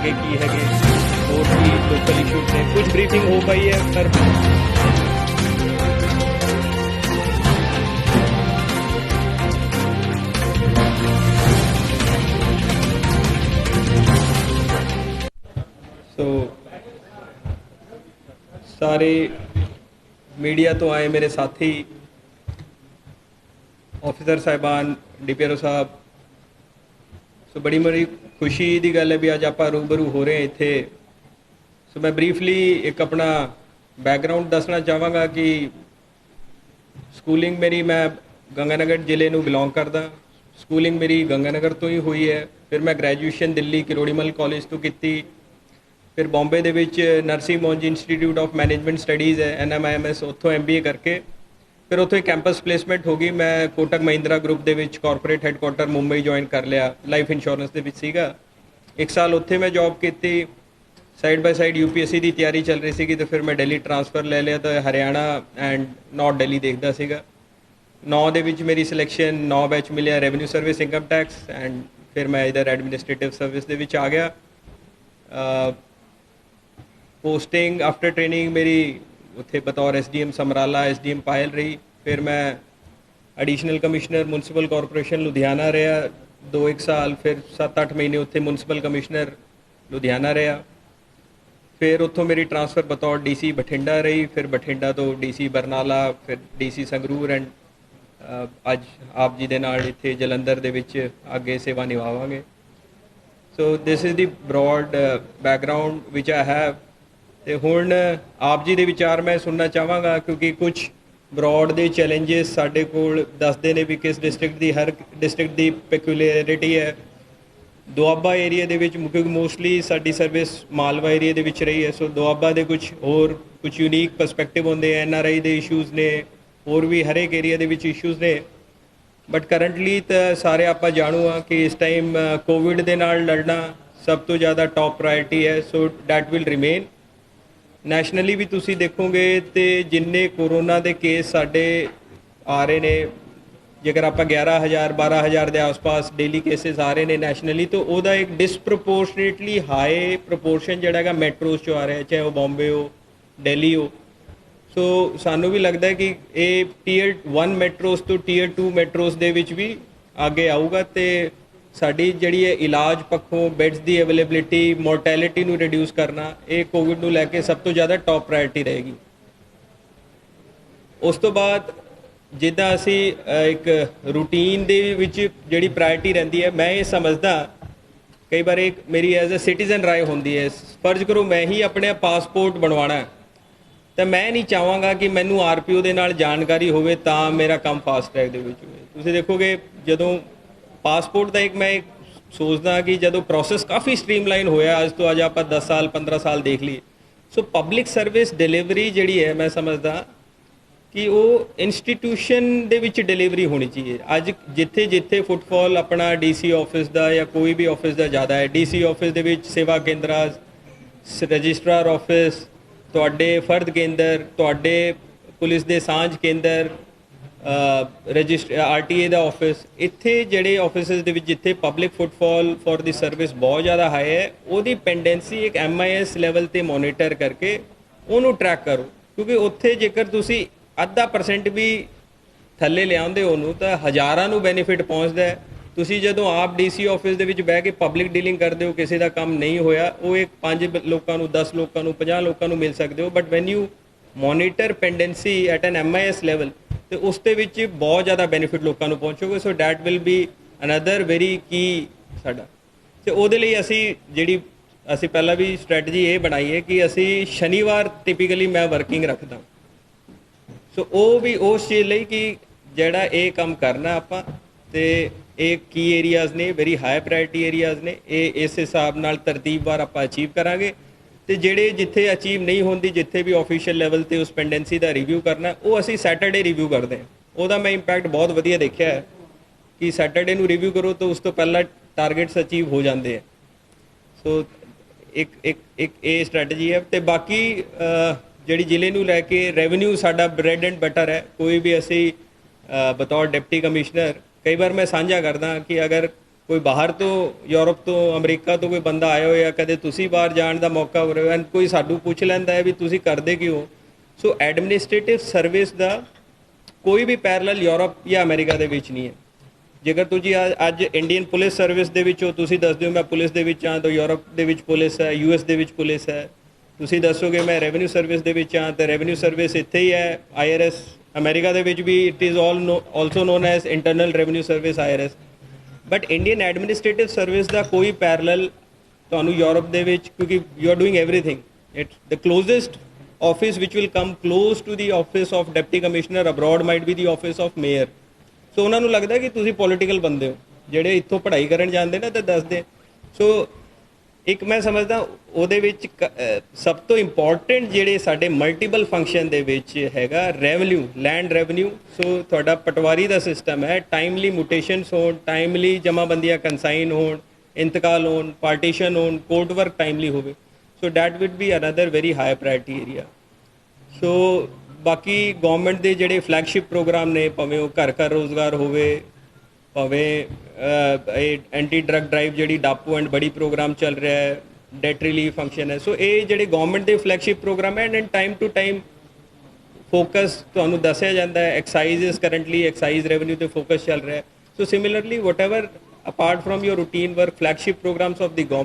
आगे की है और भी लोकल इशूज ने कुछ ब्रीफिंग हो पाई है पर सारे मीडिया तो आए मेरे साथी ऑफिसर साहिबान डीपीआरओ साहब सो बड़ी खुशी की गल है भी अज आप रूबरू हो रहे हैं इत्थे सो मैं ब्रीफली एक अपना बैकग्राउंड दसना चाहांगा कि स्कूलिंग मेरी मैं गंगानगर जिले में बिलोंग करदा स्कूलिंग मेरी गंगानगर तो ही हुई है फिर मैं ग्रैजुएशन दिल्ली किरोड़ीमल कॉलेज तो की फिर बॉम्बे दे विच Narsee Monjee institute of management studies है NMIMS उत्थों MBA करके फिर उत्थों कैंपस प्लेसमेंट हो गई मैं कोटक महिंद्रा ग्रुप दे विच कॉरपोरेट हैडकुआटर मुंबई ज्वाइन कर लिया लाइफ इंश्योरेंस दे विच सीगा एक साल उत्थे मैं जॉब की साइड बाय साइड UPSC की तैयारी चल रही सी तो फिर मैं दिल्ली ट्रांसफर ले लिया तो हरियाणा एंड नॉर्थ दिल्ली देखता सीगा 9 दे विच मेरी सिलेक्शन 9 बैच मिले revenue service income tax and फिर मैं इधर एडमिनिस्ट्रेटिव सर्विस दे विच आ गया पोस्टिंग आफ्टर ट्रेनिंग मेरी उत्थे बतौर SDM समराला SDM पायल रही फिर मैं additional commissioner municipal corporation Ludhiana रहा 2-1 साल फिर 7-8 महीने उत्थे म्यूनसिपल कमिश्नर लुधियाना रहा फिर उत्थों मेरी ट्रांसफ़र बतौर DC बठिंडा रही फिर बठिंडा तो DC बरनाला फिर DC संगरूर एंड अज आप जी दे नाल इत्थे जलंधर दे विच अगे सेवा निभावांगे so this is the broad background which I have तो हुण आप जी दे विचार मैं सुनना चाहांगा क्योंकि कुछ ब्रॉड दे चैलेंजेस साडे कोल दसदे ने भी किस डिस्ट्रिक्ट की हर डिस्ट्रिक्ट की पेक्यूलरिटी है दुआबा एरिया दे विच क्योंकि मोस्टली साडी सर्विस मालवा एरिया दे विच रही है सो दुआबा दे कुछ यूनीक परस्पैक्टिव होंदे NRI दे इशूज़ ने और भी हर एक एरिया दे विच इशूज़ ने बट करंटली तो सारे आप जानू हाँ कि इस टाइम कोविड दे नाल लड़ना सब तो ज़्यादा टॉप प्रायोरिटी है सो डैट विल रिमेन नैशनली भी तुसी देखोगे तो जिन्ने कोरोना के केस साढ़े आ रहे ने जेकर आप 11,000 12,000 के आस पास डेली केसेस आ रहे हैं नैशनली तो वह एक डिसप्रपोर्शनेटली हाई प्रपोर्शन जोड़ा मैट्रोज चो आ रहा है चाहे वह बॉम्बे हो दिल्ली हो सो सानू भी लगता है कि ये Tier 1 मैट्रोज तो Tier 2 मैट्रोज दे विच भी आगे आऊगा तो साड़ी जिहड़ी है इलाज पक्षों बैड्स की अवेलेबिलिटी मोर्टैलिटी नू रिड्यूस करना ये कोविड नू लैके सब तो ज़्यादा टॉप प्रायोरिटी रहेगी उस तो बाद जिद्दां असी एक रूटीन दे विच जिहड़ी प्रायोरिटी रहिंदी है मैं ये समझदा कई बार एक मेरी एज ए सिटीजन राय होंदी है फर्ज करो मैं ही अपने पासपोर्ट बनवाना है तो मैं नहीं चाहांगा कि मैनू RPO दे नाल जानकारी होवे तां मेरा काम फास्ट ट्रैक दे विच होवे तुसीं देखोगे जदों पासपोर्ट का एक मैं सोचदा कि जदों प्रोसैस काफ़ी स्ट्रीमलाइन होया अज तो अज आप 10 साल 15 साल देख लीए सो पब्लिक सर्विस डिलीवरी जिहड़ी है मैं समझदा कि वो इंस्टीट्यूशन दे विच डिलीवरी होनी चाहिए अज जिथे जिथे फुटफॉल अपना DC ऑफिस का या कोई भी ऑफिस का ज़्यादा है DC ऑफिस दे विच सेवा केंद्र रजिस्ट्रार ऑफिस तुहाडे फर्द केंद्र तुहाडे पुलिस दे सांझ केंद्र RTA का ऑफिस इत्थे जिहड़े ऑफिसिस दे विच जिथे public footfall for the service बहुत ज़्यादा हाई है उहदी पेंडेंसी एक MIS लैवल ते मोनीटर करके उहनूं ट्रैक करो क्योंकि उत्थे जेकर तुसी 0.5% भी थल्ले लिआउंदे उहनूं तां हज़ारां नूं बेनीफिट पहुँचदा है तुसी जदों आप DC ऑफिस दे विच बैठ के पब्लिक डीलिंग करदे हो किसी का काम नहीं होया वो एक 5 लोगों नूं 10 लोगों नूं 50 लोगों नूं मिल सकदे हो but when you monitor pendency at an MIS level तो उस दे विच बहुत ज़्यादा बेनीफिट लोगों को पहुँचोगे so that will be another very key साडा तो वो असी जी असी पहला भी स्ट्रैटजी ये बनाई है कि असी शनिवार टिपिकली मैं वर्किंग रखदा सो वो भी उस चीज़ लई कि जिहड़ा ये काम करना आपां ते एक की एरियाज़ ने वेरी हाई प्रायोरिटी एरियाज़ ने ये इस हिसाब नाल तरतीबवार आप अचीव करांगे तो ਜਿਹੜੇ जिथे अचीव नहीं होंदी जिथे भी ऑफिशियल लैवल ਤੇ उस पेंडेंसी का रिव्यू करना वो असी सैटरडे रिव्यू करते हैं ਉਹਦਾ मैं इंपैक्ट बहुत वधिया देखा है कि सैटरडे ਨੂੰ रिव्यू करो तो उस तो पहला टारगेट्स अचीव हो जाते हैं सो एक एक एक ये स्ट्रैटजी है तो बाकी ਜਿਹੜੀ ਜ਼ਿਲ੍ਹੇ ਨੂੰ ਲੈ ਕੇ ਰੈਵਨਿਊ ਸਾਡਾ ਬ੍ਰੈਡ ਐਂਡ ਬਟਰ है कोई भी असी बतौर डिप्टी कमिश्नर कई बार मैं साझा करदा कि अगर ਕੋਈ ਬਾਹਰ ਤੋਂ ਯੂਰਪ ਤੋਂ ਅਮਰੀਕਾ ਤੋਂ ਕੋਈ ਬੰਦਾ ਆਇਆ ਹੋਇਆ, ਕਦੇ ਤੁਸੀਂ ਬਾਹਰ ਜਾਣ ਦਾ ਮੌਕਾ ਹੋ ਰਿਹਾ ਐਂਡ ਕੋਈ ਸਾਨੂੰ ਪੁੱਛ ਲੈਂਦਾ ਹੈ ਵੀ ਤੁਸੀਂ ਕਰਦੇ ਕੀ ਹੋ। ਸੋ ਐਡਮਿਨਿਸਟ੍ਰੇਟਿਵ ਸਰਵਿਸ ਦਾ ਕੋਈ ਵੀ ਪੈਰਲਲ ਯੂਰਪ ਜਾਂ ਅਮਰੀਕਾ ਦੇ ਵਿੱਚ ਨਹੀਂ ਹੈ। ਜੇਕਰ ਤੁਸੀਂ ਅੱਜ ਇੰਡੀਅਨ ਪੁਲਿਸ ਸਰਵਿਸ ਦੇ ਵਿੱਚੋਂ ਤੁਸੀਂ ਦੱਸਦੇ ਹੋ ਮੈਂ ਪੁਲਿਸ ਦੇ ਵਿੱਚ ਹਾਂ, ਤਾਂ ਯੂਰਪ ਦੇ ਵਿੱਚ ਪੁਲਿਸ ਹੈ, ਯੂਐਸ ਦੇ ਵਿੱਚ ਪੁਲਿਸ ਹੈ। ਤੁਸੀਂ ਦੱਸੋਗੇ ਮੈਂ ਰੈਵਨਿਊ ਸਰਵਿਸ ਦੇ ਵਿੱਚ ਹਾਂ, ਤਾਂ ਰੈਵਨਿਊ ਸਰਵਿਸ ਇੱਥੇ ਹੀ ਹੈ। ਆਈਆਰਐਸ ਅਮਰੀਕਾ ਦੇ ਵਿੱਚ ਵੀ it is also known as internal revenue service IRS. But Indian administrative service ਦਾ ਕੋਈ ਪੈਰਲਲ ਤੁਹਾਨੂੰ ਯੂਰਪ ਦੇ ਵਿੱਚ, ਕਿਉਂਕਿ you are doing everything. It the closest office which will come close to the office of deputy commissioner abroad might be the office of mayor। ਸੋ ਉਹਨਾਂ ਨੂੰ ਲੱਗਦਾ ਕਿ ਤੁਸੀਂ ਪੋਲੀਟੀਕਲ ਬੰਦੇ ਹੋ, ਜਿਹੜੇ ਇੱਥੋਂ ਪੜ੍ਹਾਈ ਕਰਨ ਜਾਂਦੇ ਨਾ ਤਾਂ ਦੱਸਦੇ। ਸੋ ਇੱਕ ਮੈਂ ਸਮਝਦਾ ਉਹਦੇ ਵਿੱਚ ਸਭ ਤੋਂ ਇੰਪੋਰਟੈਂਟ ਜਿਹੜੇ ਸਾਡੇ ਮਲਟੀਪਲ ਫੰਕਸ਼ਨ ਦੇ ਵਿੱਚ ਹੈਗਾ ਰੈਵਨਿਊ, ਲੈਂਡ ਰੈਵਨਿਊ। ਸੋ ਤੁਹਾਡਾ ਪਟਵਾਰੀ ਦਾ ਸਿਸਟਮ ਹੈ, ਟਾਈਮਲੀ ਮੁਟੇਸ਼ਨਸ ਹੋਣ, ਟਾਈਮਲੀ ਜਮਾਬੰਦੀਆਂ ਕੰਸਾਈਨ ਹੋਣ, ਇੰਤਕਾਲ ਹੋਣ, ਪਾਰਟੀਸ਼ਨ ਹੋਣ, ਕੋਰਟ ਵਰਕ ਟਾਈਮਲੀ ਹੋਵੇ। So that would be another very high priority area. So ਬਾਕੀ ਗੌਰਮੈਂਟ ਦੇ ਜਿਹੜੇ ਫਲੈਗਸ਼ਿਪ ਪ੍ਰੋਗਰਾਮ ਨੇ, ਭਾਵੇਂ ਉਹ ਘਰ ਘਰ ਰੋਜ਼ਗਾਰ ਹੋਵੇ, ਭਾਵੇਂ ਇਹ ਐਂਟੀ ਡਰੱਗ ਡਰਾਈਵ ਜਿਹੜੀ ਡਾਪੂ ਐਂਡ ਬੜੀ ਪ੍ਰੋਗਰਾਮ ਚੱਲ ਰਿਹਾ ਹੈ, ਡੈਟ ਰਿਲੀਫ ਫੰਕਸ਼ਨ ਹੈ। ਸੋ ਇਹ ਜਿਹੜੇ ਗੌਰਮੈਂਟ ਦੇ ਫਲੈਗਸ਼ਿਪ ਪ੍ਰੋਗਰਾਮ ਹੈ and time to time focus ਤੁਹਾਨੂੰ ਦੱਸਿਆ ਜਾਂਦਾ ਹੈ। Excise is currently excise revenue ਤੇ ਫੋਕਸ ਚੱਲ ਰਿਹਾ ਹੈ। So similarly whatever apart from your routine work, flagship programs of the government